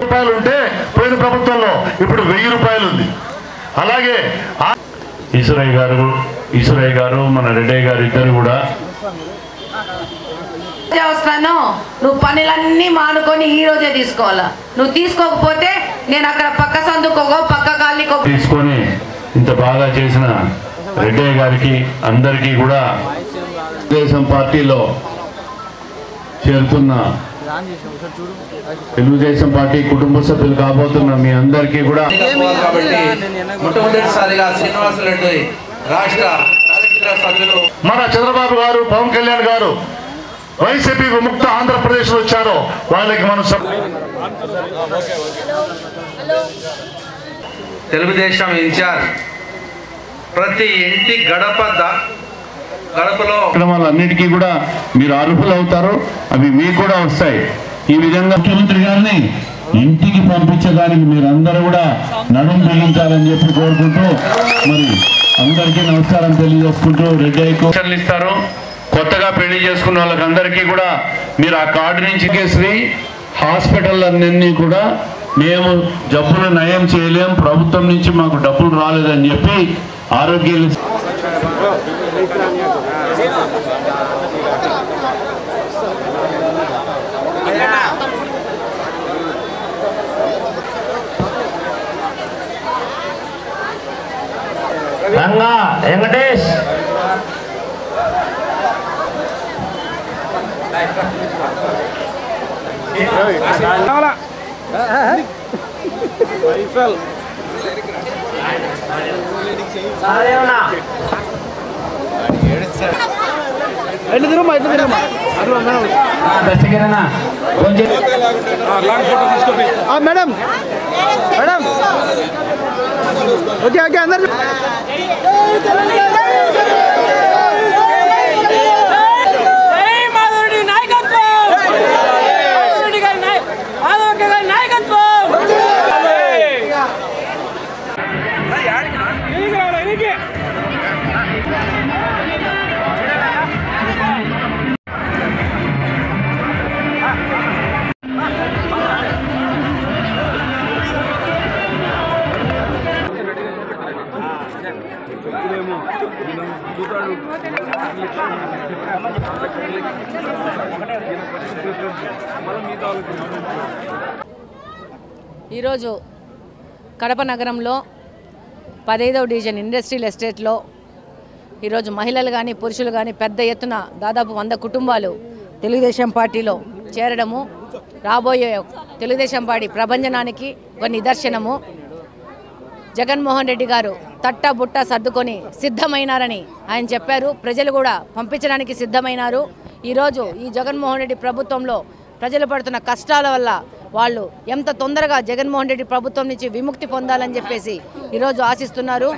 రూపాయలు ఉంటే పోయిన ప్రభుత్వంలో ఇప్పుడు 1000 రూపాయలు ఉంది. అలాగే ఈశ్వరయ్య గారు మన రెడ్డయ్య గారు ఇద్దరు కూడా వస్తాను, నువ్వు పనులన్నీ మానుకొని ఈ రోజే తీసుకోవాలా. నువ్వు తీసుకోకపోతే నేను అక్కడ పక్క సందుకోగో పక్క కాలికో తీసుకొని ఇంత బాగా చేసిన రెడ్డయ్య గారికి అందరికీ కూడా తెలుగుదేశం పార్టీలో చేరుతున్న తెలుగుదేశం పార్టీ కుటుంబ సభ్యులు కాబోతున్న మీ అందరికీ కూడా మొట్టమొదటిసారిగా శ్రీనివాసరెడ్డి రాష్ట్ర సభ్యులు మన చంద్రబాబు గారు, పవన్ కళ్యాణ్ గారు వైసీపీ విముక్త ఆంధ్రప్రదేశ్ లో వచ్చారో వాళ్ళకి మనం తెలుగుదేశం ఇన్ఛార్జ్ ప్రతి ఇంటి గడపలో అన్నిటికీ కూడా మీరు అర్హులు అవుతారు, అవి మీకు కూడా వస్తాయి. ఈ విధంగా ముఖ్యమంత్రి గారిని ఇంటికి పంపించడానికి మీరందరూ కూడా నడుం బిగించాలని చెప్పి కోరుకుంటూ మరి అందరికీ నమస్కారం తెలియజేసుకుంటూ రెడ్డి ఇస్తారు. కొత్తగా పెళ్లి చేసుకున్న వాళ్ళకి అందరికీ కూడా మీరు ఆ కార్డు నుంచి శ్రీ హాస్పిటల్ అన్నీ కూడా మేము జబ్బులు నయం చేయలేం, ప్రభుత్వం నుంచి మాకు డబ్బులు రాలేదని చెప్పి ఆరోగ్య Ranga Venkatesh madam madam okay okay అందరు ఈరోజు కడప నగరంలో 15వ డివిజన్ ఇండస్ట్రియల్ ఎస్టేట్లో ఈరోజు మహిళలు కానీ పురుషులు కానీ పెద్ద ఎత్తున దాదాపు 100 కుటుంబాలు తెలుగుదేశం పార్టీలో చేరడము రాబోయే తెలుగుదేశం పార్టీ ప్రభంజనానికి ఒక నిదర్శనము. జగన్మోహన్ రెడ్డి గారు తట్ట బుట్ట సర్దుకొని సిద్ధమైనారని ఆయన చెప్పారు. ప్రజలు కూడా పంపించడానికి సిద్ధమైనారు. ఈరోజు ఈ జగన్మోహన్ రెడ్డి ప్రభుత్వంలో ప్రజలు పడుతున్న కష్టాల వల్ల వాళ్ళు ఎంత తొందరగా జగన్మోహన్ రెడ్డి ప్రభుత్వం నుంచి విముక్తి పొందాలని చెప్పేసి ఈరోజు ఆశిస్తున్నారు.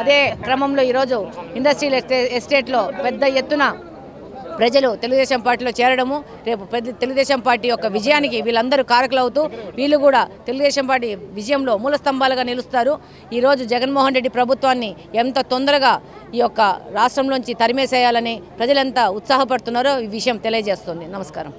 అదే క్రమంలో ఈరోజు ఇండస్ట్రియల్ ఎస్టేట్లో పెద్ద ఎత్తున ప్రజలు తెలుగుదేశం పార్టీలో చేరడము రేపు తెలుగుదేశం పార్టీ యొక్క విజయానికి వీళ్ళందరూ కారకులవుతూ వీళ్ళు కూడా తెలుగుదేశం పార్టీ విజయంలో మూల స్తంభాలుగా నిలుస్తారు. ఈరోజు జగన్మోహన్ రెడ్డి ప్రభుత్వాన్ని ఎంత తొందరగా ఈ యొక్క రాష్ట్రంలోంచి తరిమేసేయాలని ప్రజలంతా ఉత్సాహపడుతున్నారో ఈ విషయం తెలియజేస్తుంది. నమస్కారం.